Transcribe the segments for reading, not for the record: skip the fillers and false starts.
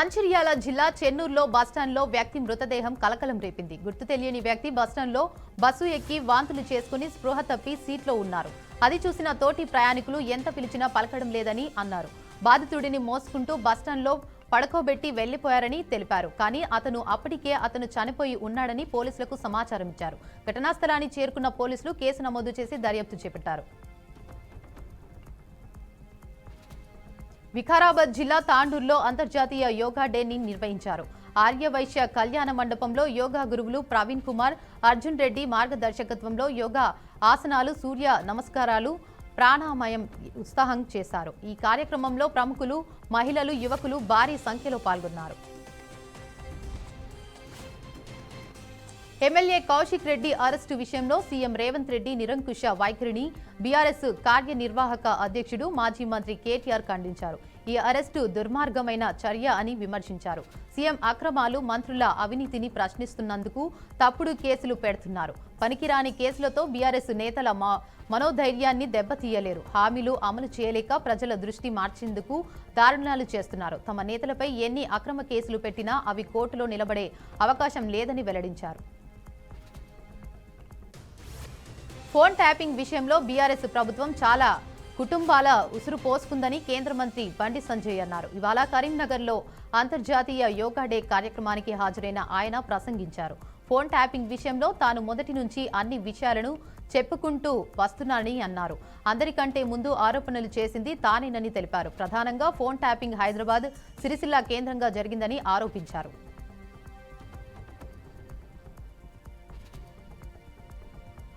మంచిర్యాల జిల్లా చెన్నూరులో బస్టాండ్లో వ్యక్తి మృతదేహం కలకలం రేపింది. గుర్తు తెలియని వ్యక్తి బస్టాండ్లో బస్సు ఎక్కి వాంతులు చేసుకుని స్పృహ తప్పి సీట్లో ఉన్నారు. అది చూసిన తోటి ప్రయాణికులు ఎంత పిలిచినా పలకడం లేదని అన్నారు. బాధితుడిని మోసుకుంటూ బస్టాండ్లో పడుకోబెట్టి వెళ్లిపోయారని తెలిపారు. కానీ అప్పటికే అతను చనిపోయి ఉన్నాడని పోలీసులకు సమాచారం ఇచ్చారు. ఘటనా స్థలానికి చేరుకున్న పోలీసులు కేసు నమోదు చేసి దర్యాప్తు చేపట్టారు. వికారాబాద్ జిల్లా తాండూరులో అంతర్జాతీయ యోగా డేని నిర్వహించారు. ఆర్యవైశ్య కళ్యాణ మండపంలో యోగా గురువులు ప్రవీణ్ కుమార్, అర్జున్ రెడ్డి మార్గదర్శకత్వంలో యోగా ఆసనాలు, సూర్య నమస్కారాలు, ప్రాణాయామం ఉత్సాహం చేశారు. ఈ కార్యక్రమంలో ప్రముఖులు, మహిళలు, యువకులు భారీ సంఖ్యలో పాల్గొన్నారు. ఎమ్మెల్యే కౌశిక్ రెడ్డి అరెస్టు విషయంలో సీఎం రేవంత్ రెడ్డి నిరంకుశ వైఖరిని బీఆర్ఎస్ కార్యనిర్వాహక అధ్యక్షుడు మాజీ మంత్రి కేటీఆర్ ఖండించారు. ఈ అరెస్టు దుర్మార్గమైన చర్య అని విమర్శించారు. సీఎం అక్రమాలు, మంత్రుల అవినీతిని ప్రశ్నిస్తున్నందుకు తప్పుడు కేసులు పెడుతున్నారు. పనికిరాని కేసులతో బీఆర్ఎస్ నేతల మనోధైర్యాన్ని దెబ్బతీయలేరు. హామీలు అమలు చేయలేక ప్రజల దృష్టి మార్చేందుకు దారుణాలు చేస్తున్నారు. తమ నేతలపై ఎన్ని అక్రమ కేసులు పెట్టినా అవి కోర్టులో నిలబడే అవకాశం లేదని వెల్లడించారు. ఫోన్ ట్యాపింగ్ విషయంలో బీఆర్ఎస్ ప్రభుత్వం చాలా కుటుంబాల ఉసురు పోసుకుందని కేంద్ర మంత్రి బండి సంజయ్ అన్నారు. ఇవాళ కరీంనగర్లో అంతర్జాతీయ యోగా డే కార్యక్రమానికి హాజరైన ఆయన ప్రసంగించారు. ఫోన్ ట్యాపింగ్ విషయంలో తాను మొదటి నుంచి అన్ని విషయాలను చెప్పుకుంటూ వస్తున్నానని అన్నారు. అందరికంటే ముందు ఆరోపణలు చేసింది తానేనని తెలిపారు. ప్రధానంగా ఫోన్ ట్యాపింగ్ హైదరాబాద్, సిరిసిల్ల కేంద్రంగా జరిగిందని ఆరోపించారు.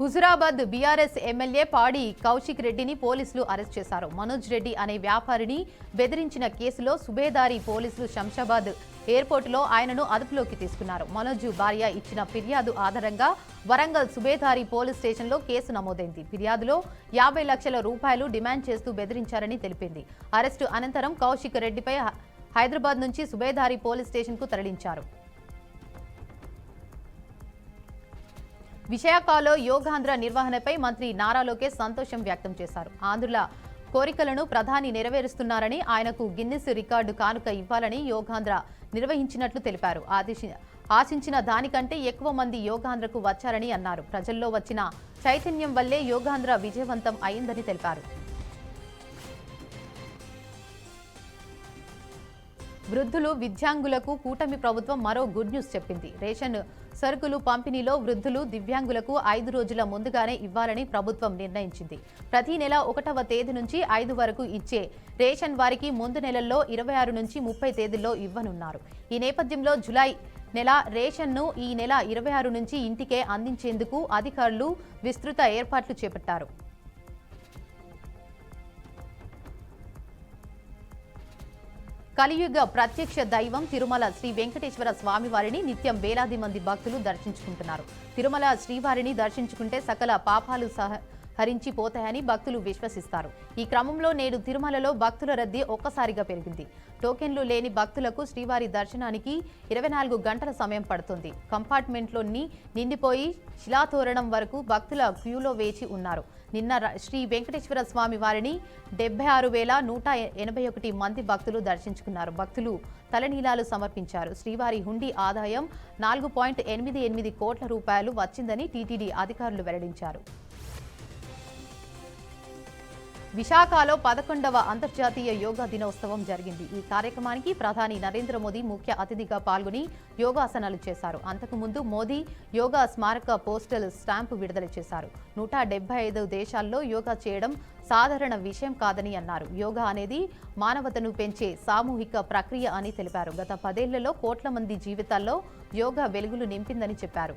హుజురాబాద్ బీఆర్ఎస్ ఎమ్మెల్యే పాడి కౌశిక్ రెడ్డిని పోలీసులు అరెస్ట్ చేశారు. మనోజ్ రెడ్డి అనే వ్యాపారిని బెదిరించిన కేసులో సుబేదారి పోలీసులు శంషాబాద్ ఎయిర్పోర్టులో ఆయనను అదుపులోకి తీసుకున్నారు. మనోజ్ భార్య ఇచ్చిన ఫిర్యాదు ఆధారంగా వరంగల్ సుబేదారి పోలీస్ స్టేషన్లో కేసు నమోదైంది. ఫిర్యాదులో 50 లక్షల రూపాయలు డిమాండ్ చేస్తూ బెదిరించారని తెలిపింది. అరెస్టు అనంతరం కౌశిక్ రెడ్డిపై హైదరాబాద్ నుంచి సుబేదారి పోలీస్ స్టేషన్కు తరలించారు. విశాఖలో యోగాంధ్ర నిర్వహణపై మంత్రి నారా లోకేష్ సంతోషం వ్యక్తం చేశారు. ఆంధ్రుల కోరికలను ప్రధాని నెరవేరుస్తున్నారని, ఆయనకు గిన్నిస్ రికార్డు కానుక ఇవ్వాలని యోగాంధ్ర నిర్వహించినట్లు తెలిపారు. ఆశించిన దానికంటే ఎక్కువ మంది యోగాంధ్రకు వచ్చారని అన్నారు. ప్రజల్లో వచ్చిన చైతన్యం వల్లే యోగాంధ్ర విజయవంతం అయిందని తెలిపారు. వృద్ధులు, విద్యాంగులకు కూటమి ప్రభుత్వం మరో గుడ్ న్యూస్ చెప్పింది. రేషన్ సరుకులు పంపిణీలో వృద్ధులు, దివ్యాంగులకు 5 రోజుల ముందుగానే ఇవ్వాలని ప్రభుత్వం నిర్ణయించింది. ప్రతి నెల 1వ తేదీ నుంచి 5 వరకు ఇచ్చే రేషన్ వారికి ముందు నెలల్లో 26 నుంచి 30 తేదీల్లో ఇవ్వనున్నారు. ఈ నేపథ్యంలో జులై నెల రేషన్ను ఈ నెల 26 నుంచి ఇంటికే అందించేందుకు అధికారులు విస్తృత ఏర్పాట్లు చేపట్టారు. కలియుగ ప్రత్యక్ష దైవం తిరుమల శ్రీ వెంకటేశ్వర స్వామి వారిని నిత్యం వేలాది మంది భక్తులు దర్శించుకుంటున్నారు. తిరుమల శ్రీవారిని దర్శించుకుంటే సకల పాపాలు హరించిపోతాయని భక్తులు విశ్వసిస్తారు. ఈ క్రమంలో నేడు తిరుమలలో భక్తుల రద్దీ ఒక్కసారిగా పెరిగింది. టోకెన్లు లేని భక్తులకు శ్రీవారి దర్శనానికి 24 గంటల సమయం పడుతుంది. కంపార్ట్మెంట్లోని నిండిపోయి శిలాతోరణం వరకు భక్తుల క్యూలో వేచి ఉన్నారు. నిన్న శ్రీ వెంకటేశ్వర స్వామి వారిని 76,181 మంది భక్తులు దర్శించుకున్నారు. భక్తులు తలనీలాలు సమర్పించారు. శ్రీవారి హుండీ ఆదాయం 4.88 కోట్ల రూపాయలు వచ్చిందని టీటీడీ అధికారులు వెల్లడించారు. విశాఖలో 11వ అంతర్జాతీయ యోగా దినోత్సవం జరిగింది. ఈ కార్యక్రమానికి ప్రధాని నరేంద్ర మోదీ ముఖ్య అతిథిగా పాల్గొని యోగాసనాలు చేశారు. అంతకుముందు మోదీ యోగా స్మారక పోస్టల్ స్టాంపు విడుదల చేశారు. 175 దేశాల్లో యోగా చేయడం సాధారణ విషయం కాదని అన్నారు. యోగా అనేది మానవతను పెంచే సామూహిక ప్రక్రియ అని తెలిపారు. గత 10 ఏళ్లలో కోట్ల మంది జీవితాల్లో యోగా వెలుగులు నింపిందని చెప్పారు.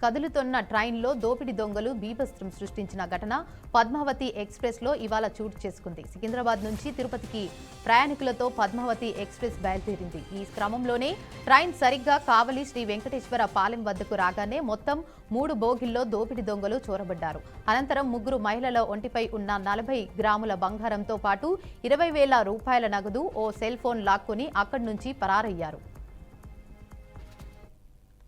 కదులుతున్న ట్రైన్లో దోపిడీ దొంగలు బీభత్సం సృష్టించిన ఘటన పద్మావతి ఎక్స్ప్రెస్లో ఇవాళ చోటు చేసుకుంది. సికింద్రాబాద్ నుంచి తిరుపతికి ప్రయాణికులతో పద్మావతి ఎక్స్ప్రెస్ బయలుదేరింది. ఈ క్రమంలోనే ట్రైన్ సరిగ్గా కావలి శ్రీ వెంకటేశ్వర పాలెం వద్దకు రాగానే మొత్తం 3 బోగిల్లో దోపిడీ దొంగలు చొరబడ్డారు. అనంతరం 3 మహిళల ఒంటిపై ఉన్న 40 గ్రాముల బంగారంతో పాటు 20,000 రూపాయల నగదు, ఓ సెల్ ఫోన్ లాక్కొని అక్కడి నుంచి పరారయ్యారు.